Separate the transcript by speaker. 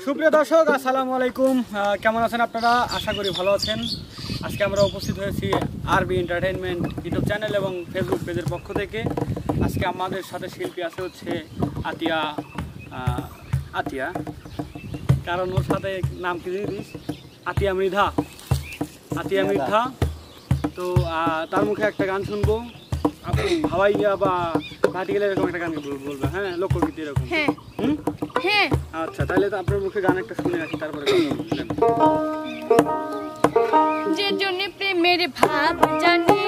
Speaker 1: সুপ্রিয় দর্শক আসসালামু আলাইকুম, কেমন আছেন আপনারা? আশা করি ভালো আছেন। আজকে আমরা উপস্থিত হয়েছি আরবি এন্টারটেইনমেন্ট ইউটিউব চ্যানেল এবং ফেসবুক পেজের পক্ষ থেকে। আজকে আমাদের সাথে শিল্পী আছে হচ্ছে আতিয়া, কারণ ওর সাথে নাম কি দিস, আতিয়া মৃধা। তো তার মুখে একটা গান শুনবো, আপনি হাওয়াইয়া বা ভাটিগেলে এরকম একটা গান বলবে, হ্যাঁ, লোকগীত এরকম।
Speaker 2: হ্যাঁ,
Speaker 1: আচ্ছা, তাহলে তো আপনার মুখে গান একটা শুনে আসি, তারপরে
Speaker 2: যে জন্য প্রেমের ভাব জানে